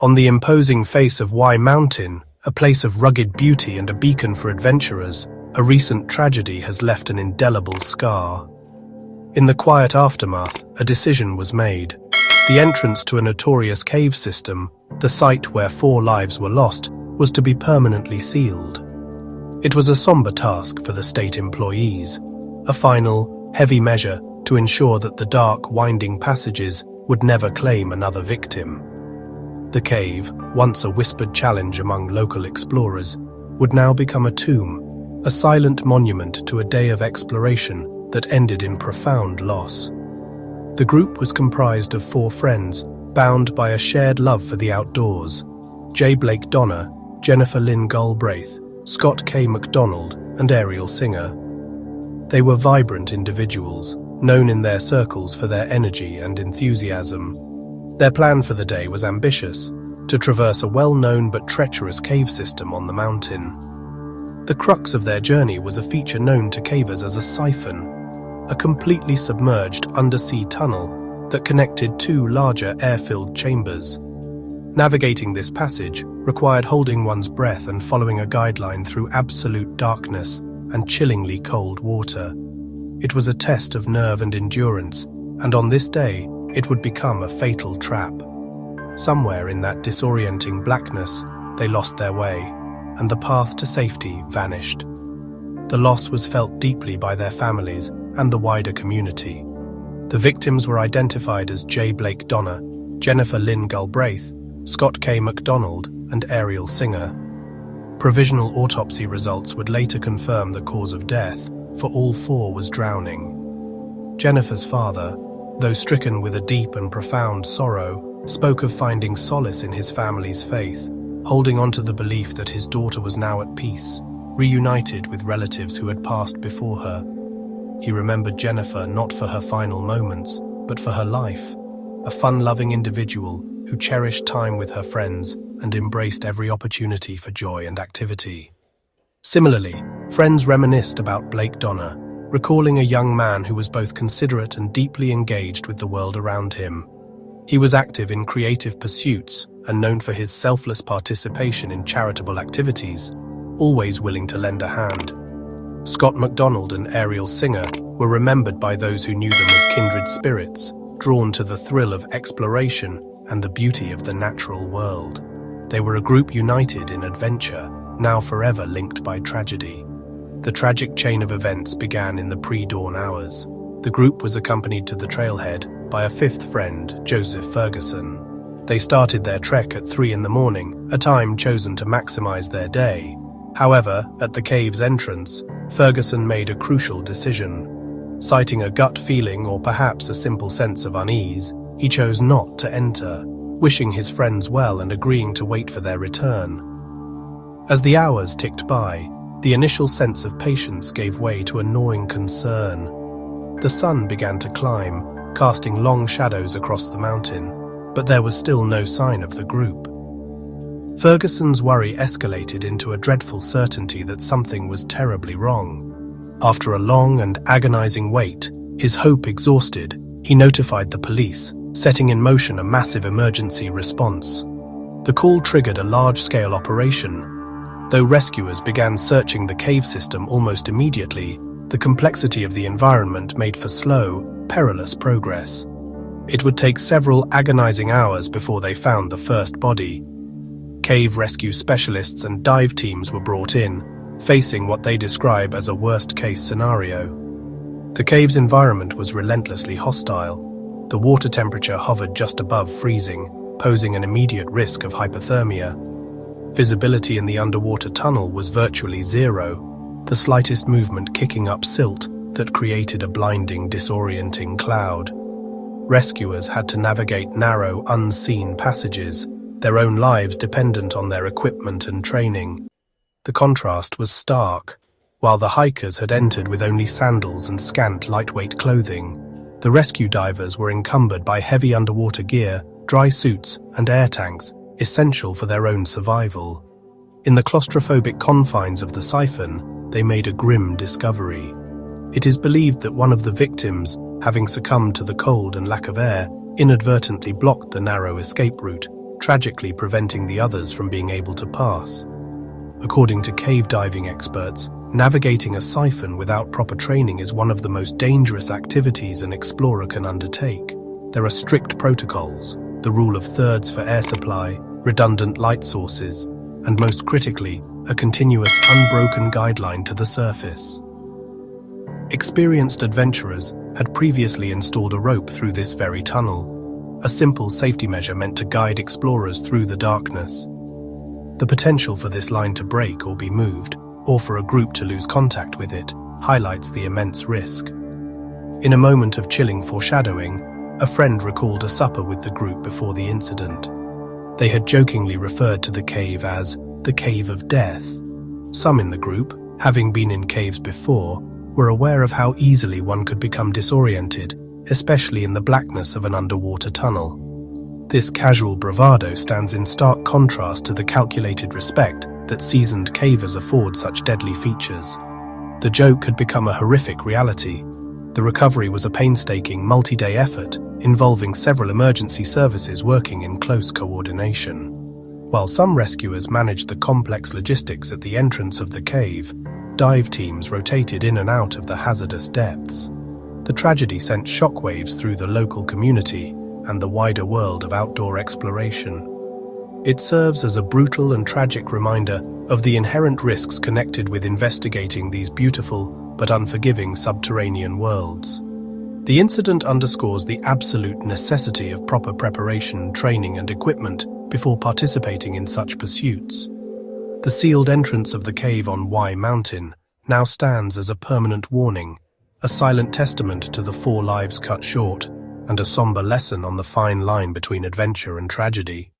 On the imposing face of Y Mountain, a place of rugged beauty and a beacon for adventurers, a recent tragedy has left an indelible scar. In the quiet aftermath, a decision was made. The entrance to a notorious cave system, the site where 4 lives were lost, was to be permanently sealed. It was a somber task for the state employees, a final, heavy measure to ensure that the dark, winding passages would never claim another victim. The cave, once a whispered challenge among local explorers, would now become a tomb, a silent monument to a day of exploration that ended in profound loss. The group was comprised of 4 friends, bound by a shared love for the outdoors: J. Blake Donner, Jennifer Lynn Galbraith, Scott K. MacDonald, and Ariel Singer. They were vibrant individuals, known in their circles for their energy and enthusiasm. Their plan for the day was ambitious: to traverse a well-known but treacherous cave system on the mountain. The crux of their journey was a feature known to cavers as a siphon, a completely submerged undersea tunnel that connected 2 larger air-filled chambers. Navigating this passage required holding one's breath and following a guideline through absolute darkness and chillingly cold water. It was a test of nerve and endurance, and on this day, it would become a fatal trap. Somewhere in that disorienting blackness, they lost their way, and the path to safety vanished. The loss was felt deeply by their families and the wider community. The victims were identified as J. Blake Donner, Jennifer Lynn Galbraith, Scott K. MacDonald, and Ariel Singer. Provisional autopsy results would later confirm the cause of death, for all 4 was drowning. Jennifer's father, though stricken with a deep and profound sorrow, spoke of finding solace in his family's faith, holding on to the belief that his daughter was now at peace, reunited with relatives who had passed before her. He remembered Jennifer not for her final moments, but for her life, a fun-loving individual who cherished time with her friends and embraced every opportunity for joy and activity. Similarly, friends reminisced about Blake Donner, recalling a young man who was both considerate and deeply engaged with the world around him. He was active in creative pursuits and known for his selfless participation in charitable activities, always willing to lend a hand. Scott MacDonald and Ariel Singer were remembered by those who knew them as kindred spirits, drawn to the thrill of exploration and the beauty of the natural world. They were a group united in adventure, now forever linked by tragedy. The tragic chain of events began in the pre-dawn hours. The group was accompanied to the trailhead by a 5th friend, Joseph Ferguson. They started their trek at 3 in the morning, a time chosen to maximize their day. However, at the cave's entrance, Ferguson made a crucial decision. Citing a gut feeling or perhaps a simple sense of unease, he chose not to enter, wishing his friends well and agreeing to wait for their return. As the hours ticked by, the initial sense of patience gave way to a gnawing concern. The sun began to climb, casting long shadows across the mountain, but there was still no sign of the group. Ferguson's worry escalated into a dreadful certainty that something was terribly wrong. After a long and agonizing wait, his hope exhausted, he notified the police, setting in motion a massive emergency response. The call triggered a large-scale operation. Though rescuers began searching the cave system almost immediately, the complexity of the environment made for slow, perilous progress. It would take several agonizing hours before they found the first body. Cave rescue specialists and dive teams were brought in, facing what they describe as a worst-case scenario. The cave's environment was relentlessly hostile. The water temperature hovered just above freezing, posing an immediate risk of hypothermia. Visibility in the underwater tunnel was virtually zero, the slightest movement kicking up silt that created a blinding, disorienting cloud. Rescuers had to navigate narrow, unseen passages, their own lives dependent on their equipment and training. The contrast was stark. While the hikers had entered with only sandals and scant, lightweight clothing, the rescue divers were encumbered by heavy underwater gear, dry suits, and air tanks, essential for their own survival. In the claustrophobic confines of the siphon, they made a grim discovery. It is believed that one of the victims, having succumbed to the cold and lack of air, inadvertently blocked the narrow escape route, tragically preventing the others from being able to pass. According to cave diving experts, navigating a siphon without proper training is one of the most dangerous activities an explorer can undertake. There are strict protocols, the rule of thirds for air supply, redundant light sources, and most critically, a continuous, unbroken guideline to the surface. Experienced adventurers had previously installed a rope through this very tunnel, a simple safety measure meant to guide explorers through the darkness. The potential for this line to break or be moved, or for a group to lose contact with it, highlights the immense risk. In a moment of chilling foreshadowing, a friend recalled a supper with the group before the incident. They had jokingly referred to the cave as the Cave of Death. Some in the group, having been in caves before, were aware of how easily one could become disoriented, especially in the blackness of an underwater tunnel. This casual bravado stands in stark contrast to the calculated respect that seasoned cavers afford such deadly features. The joke had become a horrific reality. The recovery was a painstaking, multi-day effort involving several emergency services working in close coordination. While some rescuers managed the complex logistics at the entrance of the cave, dive teams rotated in and out of the hazardous depths. The tragedy sent shockwaves through the local community and the wider world of outdoor exploration. It serves as a brutal and tragic reminder of the inherent risks connected with investigating these beautiful but unforgiving subterranean worlds. The incident underscores the absolute necessity of proper preparation, training, and equipment before participating in such pursuits. The sealed entrance of the cave on Y Mountain now stands as a permanent warning, a silent testament to the 4 lives cut short, and a somber lesson on the fine line between adventure and tragedy.